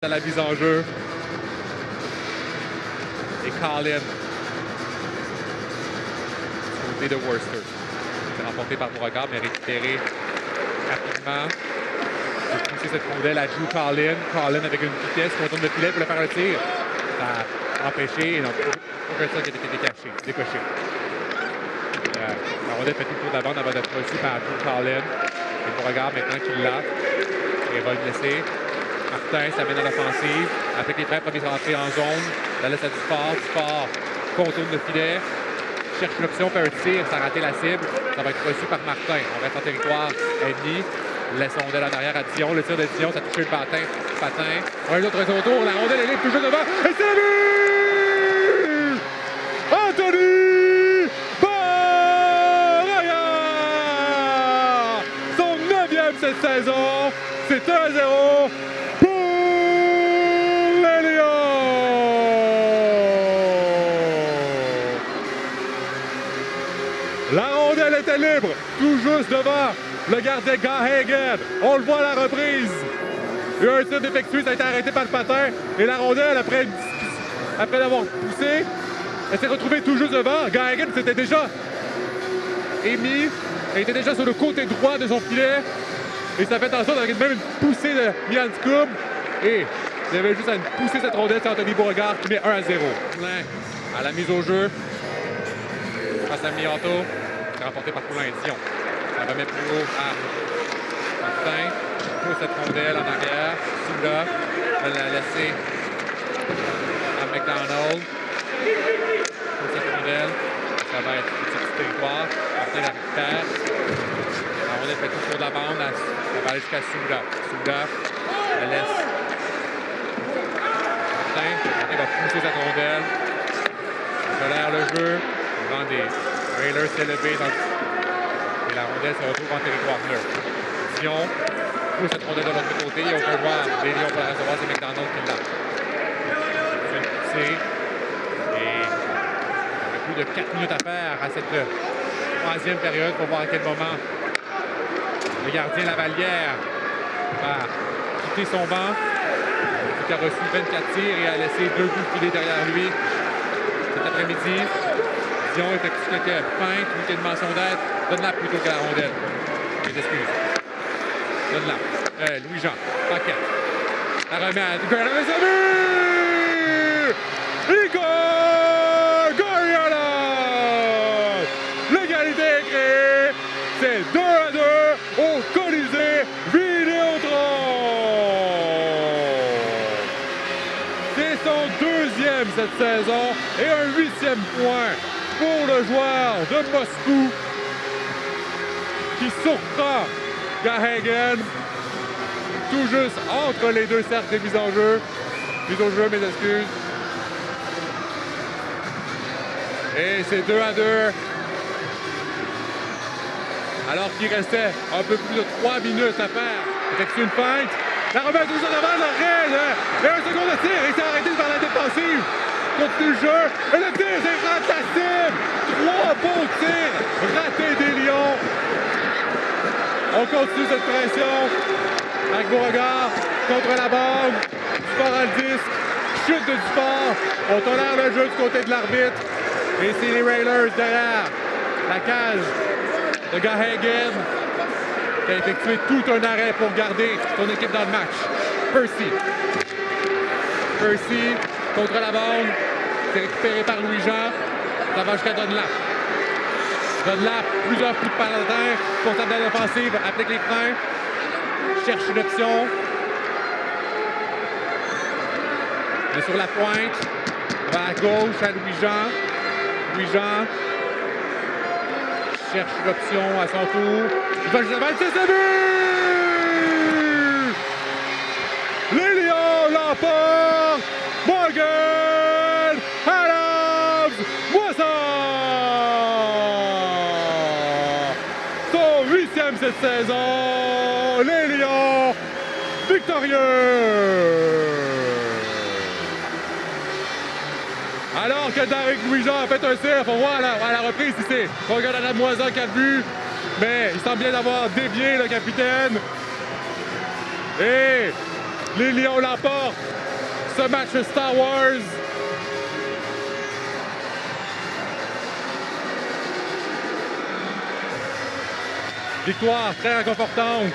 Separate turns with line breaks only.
à la mise en jeu. Et Colin, du côté de Worcester. C'est remporté par Beauregard, mais récupéré rapidement. J'ai poussé cette rondelle à Drew Colin. Colin avec une vitesse, contourne le filet pour le faire un tir. Ça a empêché et non, aucun tir qui a été décoché. La rondelle fait tout le tour de la bande avant d'être reçue par Drew Colin. Et Beauregard maintenant qu'il l'a. Il va le laisser. Martin s'amène à l'offensive. Avec les frères, premier rentré en zone. La laisse à Dufort. Contourne le filet. Cherche l'option, fait un tir, ça a raté la cible. Ça va être reçu par Martin. On reste en territoire ennemi. Laisse la rondelle en arrière à Dion. Le tir de Dion, ça touche le patin. Un autre retour. La rondelle, elle est toujours devant. Et c'est le but! Anthony Beauregard! Son 9e cette saison. C'est 1-0 pour les Lions! La rondelle était libre, tout juste devant le gardien Gahagan. On le voit à la reprise. Il y a un tir défectueux, ça a été arrêté par le patin. Et la rondelle, après l'avoir poussé, elle s'est retrouvée tout juste devant. Gahagan s'était déjà émis. Elle était déjà sur le côté droit de son filet. Et ça fait en sorte avec même une poussée de Milan Scoub. Et il y avait juste à pousser cette rondelle, c'est Anthony Beauregard qui met 1-0. Poulin à la mise au jeu. Face à Mianto. C'est remporté par Poulin et Dion. Ça remet plus haut à Martin. Pousse cette rondelle en arrière. Souda va la laisser à McDonald. Pousse cette rondelle. Ça va être un petit territoire. Martin la récupère. La rondelle fait tout le tour de la bande. Ça va aller jusqu'à Souda. Souda la laisse. Martin va pousser cette rondelle. Il tolère le jeu. Devant des Railers s'élever et la rondelle se retrouve en territoire neutre. Dion pousse cette rondelle de l'autre côté. Il n'y a aucun joueur des Lions pour la recevoir. C'est McDonald qui l'a. C'est une poussée. Et il y a plus de 4 minutes à faire à cette troisième période pour voir à quel moment le gardien Lavalière va quitter son banc. Il a reçu 24 tirs et a laissé 2 coups de filet derrière lui cet après-midi. Dion effectue quelques feintes, unité de mention d'aide. Donne-la plutôt que la rondelle. Mes excuses. Donne-la. Louis-Jean. Paquette. La remet à Igor Goriala! L'égalité est créée. C'est 2-2 au Colisée Vidéotron. C'est son 2e cette saison et un 8e point pour le joueur de Moscou qui surprend Gahagan tout juste entre les deux cercles des mises en jeu. Mise au jeu, mes excuses. Et c'est 2-2. Alors qu'il restait un peu plus de 3 minutes à faire. Effectue une feinte. La remet toujours devant l'arrêt. Et un second de tir. Et c'est arrêté par la défensive. Continue le jeu. Et le tir, c'est fantastique. 3 beaux tirs ratés des Lions. On continue cette pression. Avec Beauregard contre la bande. Dufort à le disque. Chute de Dufort. On tolère le jeu du côté de l'arbitre. Et c'est les Railers derrière la cage de Gahagan qui a effectué tout un arrêt pour garder son équipe dans le match. Percy contre la bande. C'est récupéré par Louis-Jean. Ça va jusqu'à Dunlap. Dunlap, plusieurs coups de paladin. Comptable de l'offensive, applique les freins. Cherche une option. Il est sur la pointe. Va à gauche à Louis-Jean. Louis-Jean cherche l'option à son tour. Il va juste c'est ce but! Les Lions l'emportent! Morgan Adams-Boisson! Son 8e cette saison! Les Lions victorieux! Alors que Derek Louis-Jean a fait un tir, on voit à la reprise ici. On regarde à la moisson qui a vu, mais il semble bien d'avoir dévié le capitaine. Et Les Lions l'emportent. Ce match Star Wars. Victoire très réconfortante